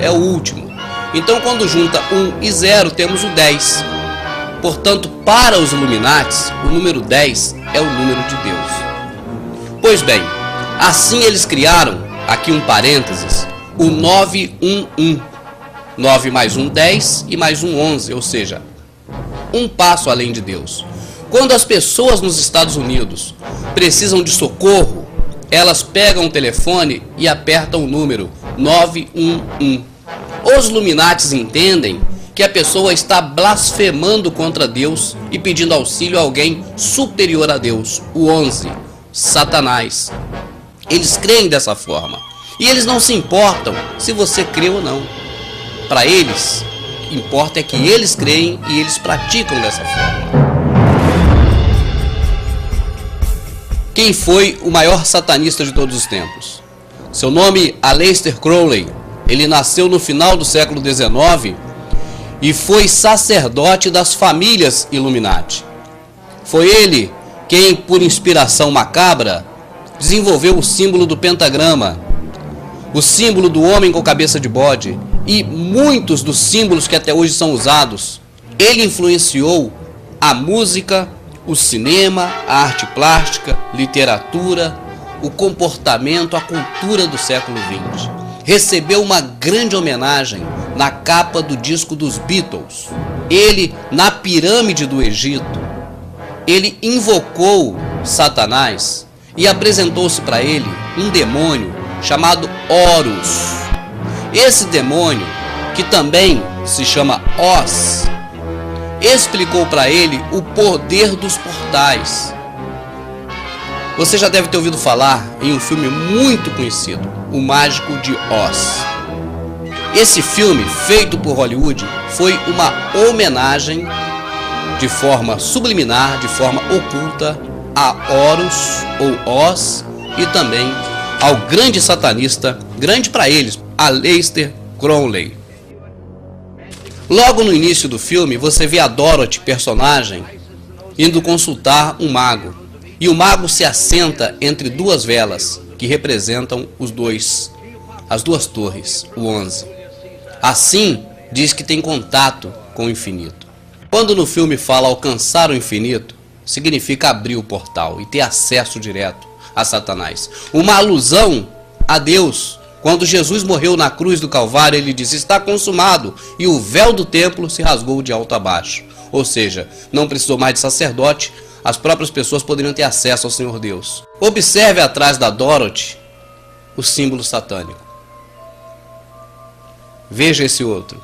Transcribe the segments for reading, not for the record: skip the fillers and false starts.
é o último. Então, quando junta 1 e 0, temos o 10. Portanto, para os Illuminates, o número 10 é o número de Deus. Pois bem, assim eles criaram, aqui um parênteses, o 911. 9 mais 1, 10 e mais 1, 11, ou seja, um passo além de Deus. Quando as pessoas nos Estados Unidos precisam de socorro, elas pegam o telefone e apertam o número 911. Os Illuminates entendem que a pessoa está blasfemando contra Deus e pedindo auxílio a alguém superior a Deus, o 11, Satanás. Eles creem dessa forma e eles não se importam se você crê ou não. Para eles, o que importa é que eles creem e eles praticam dessa forma. Quem foi o maior satanista de todos os tempos? Seu nome, Aleister Crowley. Ele nasceu no final do século XIX e foi sacerdote das famílias Illuminati. Foi ele quem, por inspiração macabra, desenvolveu o símbolo do pentagrama, o símbolo do homem com cabeça de bode e muitos dos símbolos que até hoje são usados. Ele influenciou a música, o cinema, a arte plástica, literatura, o comportamento, a cultura do século XX. Recebeu uma grande homenagem na capa do disco dos Beatles. Ele, na pirâmide do Egito, ele invocou Satanás e apresentou-se para ele um demônio chamado Horus. Esse demônio, que também se chama Oz, explicou para ele o poder dos portais. Você já deve ter ouvido falar em um filme muito conhecido, O Mágico de Oz. Esse filme, feito por Hollywood, foi uma homenagem de forma subliminar, de forma oculta, a Horus ou Oz e também ao grande satanista, grande para eles, Aleister Crowley. Logo no início do filme, você vê a Dorothy, personagem, indo consultar um mago. E o mago se assenta entre duas velas, que representam as duas torres, o 11. Assim, diz que tem contato com o infinito. Quando no filme fala alcançar o infinito, significa abrir o portal e ter acesso direto a Satanás. Uma alusão a Deus. Quando Jesus morreu na cruz do Calvário, ele disse: está consumado, e o véu do templo se rasgou de alto a baixo. Ou seja, não precisou mais de sacerdote, as próprias pessoas poderiam ter acesso ao Senhor Deus. Observe atrás da Dorothy o símbolo satânico. Veja esse outro.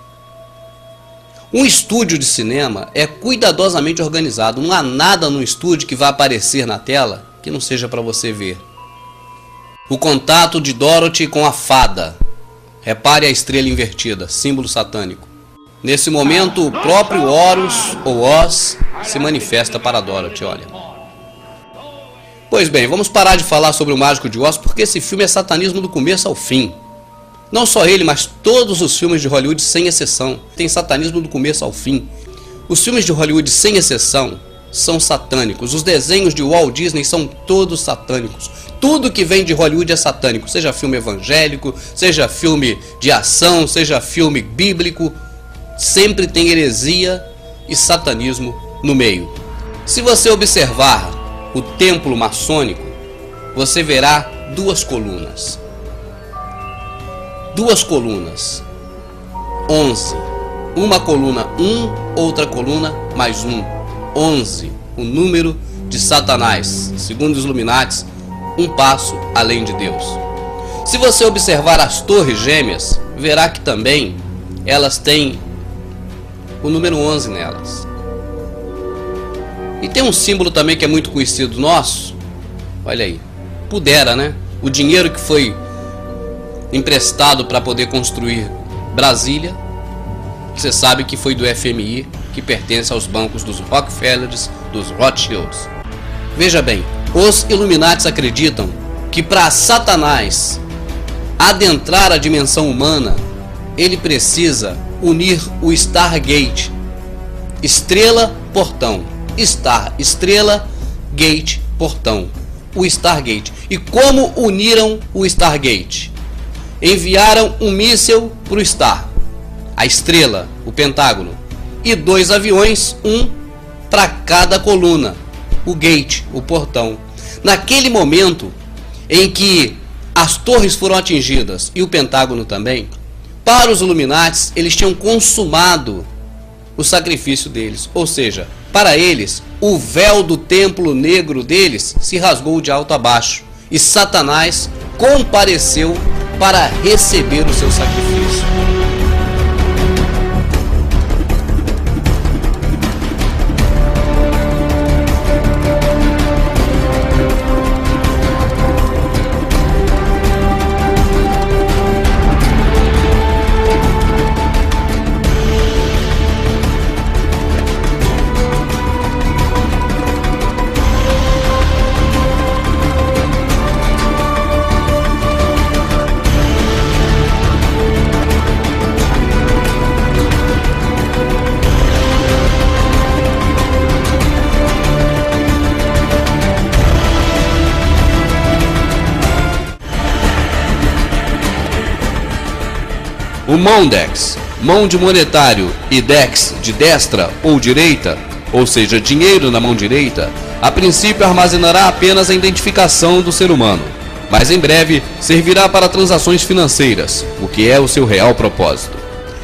Um estúdio de cinema é cuidadosamente organizado. Não há nada no estúdio que vá aparecer na tela que não seja para você ver. O contato de Dorothy com a fada. Repare a estrela invertida, símbolo satânico. Nesse momento, o próprio Horus ou Oz se manifesta para Dorothy, olha. Pois bem, vamos parar de falar sobre o Mágico de Oz, porque esse filme é satanismo do começo ao fim. Não só ele, mas todos os filmes de Hollywood, sem exceção, tem satanismo do começo ao fim. Os filmes de Hollywood, sem exceção, são satânicos. Os desenhos de Walt Disney são todos satânicos. Tudo que vem de Hollywood é satânico, seja filme evangélico, seja filme de ação, seja filme bíblico, sempre tem heresia e satanismo no meio. Se você observar o templo maçônico, você verá duas colunas. 11. Uma coluna 1, outra coluna mais 1. 11. O número de Satanás. Segundo os Illuminates, um passo além de Deus. Se você observar as torres gêmeas, verá que também elas têm o número 11 nelas. E tem um símbolo também que é muito conhecido nosso. Olha aí. Pudera, né? O dinheiro que foi emprestado para poder construir Brasília, você sabe que foi do FMI, que pertence aos bancos dos Rockefellers, dos Rothschilds. Veja bem, os Illuminates acreditam que para Satanás adentrar a dimensão humana, ele precisa unir o Stargate. Estrela, portão. Star, estrela, gate, portão. O Stargate. E como uniram o Stargate? enviaram um míssil para o Star, a estrela, o Pentágono, e 2 aviões, um para cada coluna, o gate, o portão. Naquele momento em que as torres foram atingidas e o Pentágono também, para os Illuminatis, eles tinham consumado o sacrifício deles. Ou seja, para eles, o véu do templo negro deles se rasgou de alto a baixo e Satanás compareceu para receber o seu sacrifício. O Mondex, mão de monetário, e Dex, de destra ou direita, ou seja, dinheiro na mão direita, a princípio armazenará apenas a identificação do ser humano, mas em breve servirá para transações financeiras, o que é o seu real propósito.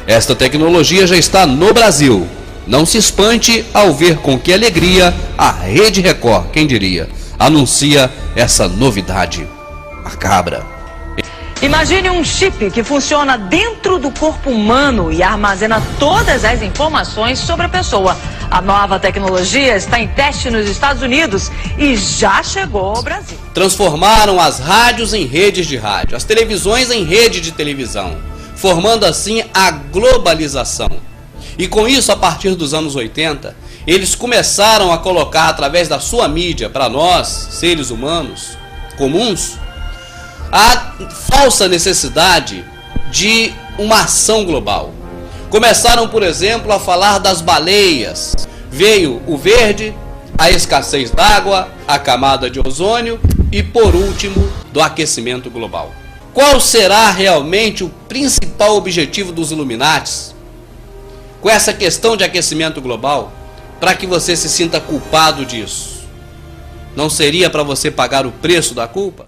Esta tecnologia já está no Brasil. Não se espante ao ver com que alegria a Rede Record, quem diria, anuncia essa novidade macabra. Imagine um chip que funciona dentro do corpo humano e armazena todas as informações sobre a pessoa. A nova tecnologia está em teste nos Estados Unidos e já chegou ao Brasil. Transformaram as rádios em redes de rádio, as televisões em rede de televisão, formando assim a globalização. E com isso, a partir dos anos 80, eles começaram a colocar através da sua mídia para nós, seres humanos comuns, a falsa necessidade de uma ação global. Começaram, por exemplo, a falar das baleias. Veio o verde, a escassez d'água, a camada de ozônio e, por último, do aquecimento global. Qual será realmente o principal objetivo dos Illuminatis com essa questão de aquecimento global, para que você se sinta culpado disso? Não seria para você pagar o preço da culpa?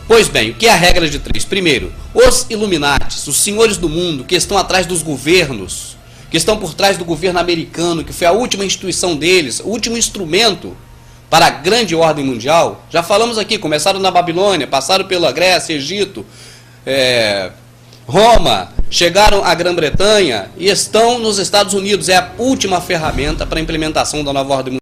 Pois bem, o que é a regra de 3? Primeiro, os Illuminatis, os senhores do mundo que estão atrás dos governos, que estão por trás do governo americano, que foi a última instituição deles, o último instrumento para a grande ordem mundial. Já falamos aqui, começaram na Babilônia, passaram pela Grécia, Egito, Roma, chegaram à Grã-Bretanha e estão nos Estados Unidos. É a última ferramenta para a implementação da nova ordem mundial.